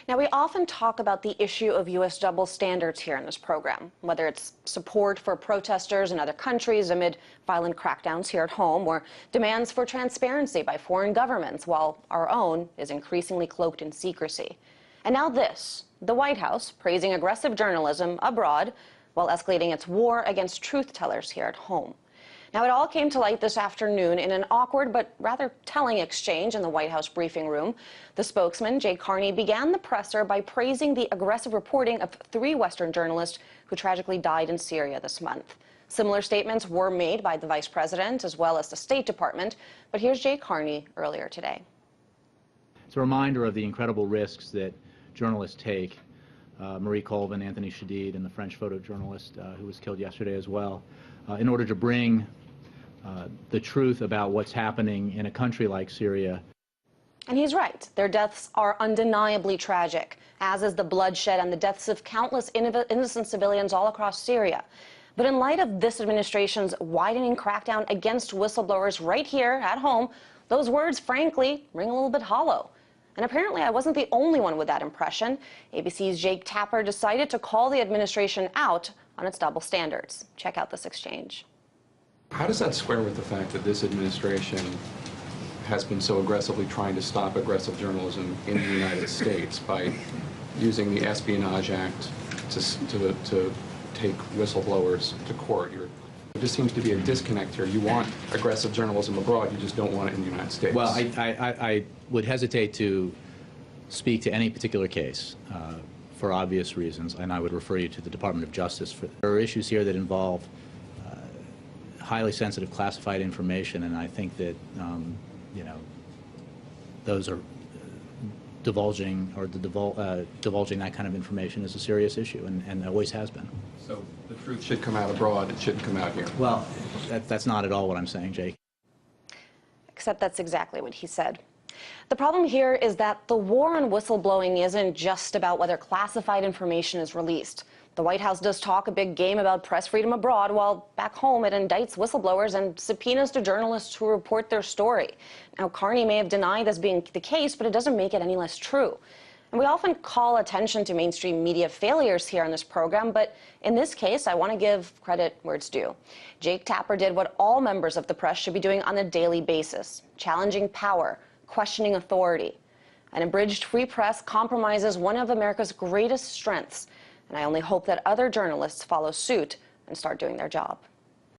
Now, we often talk about the issue of U.S. double standards here in this program, whether it's support for protesters in other countries amid violent crackdowns here at home, or demands for transparency by foreign governments, while our own is increasingly cloaked in secrecy. And now this, the White House praising aggressive journalism abroad while escalating its war against truth-tellers here at home. Now, it all came to light this afternoon in an awkward but rather telling exchange in the White House briefing room. The spokesman, Carney, began the presser by praising the aggressive reporting of 3 Western journalists who tragically died in Syria this month. Similar statements were made by the Vice President as well as the State Department, but here's Carney earlier today. It's a reminder of the incredible risks that journalists take. Marie Colvin, Anthony Shadid, and the French photojournalist who was killed yesterday as well, in order to bring the truth about what's happening in a country like Syria. And he's right. Their deaths are undeniably tragic, as is the bloodshed and the deaths of countless innocent civilians all across Syria. But in light of this administration's widening crackdown against whistleblowers right here at home, those words, frankly, ring a little bit hollow. And apparently I wasn't the only one with that impression. ABC's Jake Tapper decided to call the administration out on its double standards. Check out this exchange. How does that square with the fact that this administration has been so aggressively trying to stop aggressive journalism in the United States by using the Espionage Act to take whistleblowers to court? There just seems to be a disconnect here. You want aggressive journalism abroad, you just don't want it in the United States. Well, I would hesitate to speak to any particular case for obvious reasons, and I would refer you to the Department of Justice. There are issues here that involve highly sensitive classified information, and I think that those are divulging that kind of information is a serious issue, and always has been. So the truth should come out abroad, it shouldn't come out here. Well, that's not at all what I'm saying, Jake. Except that's exactly what he said. The problem here is that the war on whistleblowing isn't just about whether classified information is released. The White House does talk a big game about press freedom abroad, while back home it indicts whistleblowers and subpoenas to journalists who report their story. Now, Carney may have denied this being the case, but it doesn't make it any less true. And we often call attention to mainstream media failures here on this program, but in this case, I want to give credit where it's due. Jake Tapper did what all members of the press should be doing on a daily basis: challenging power, questioning authority. An abridged free press compromises one of America's greatest strengths, and I only hope that other journalists follow suit and start doing their job.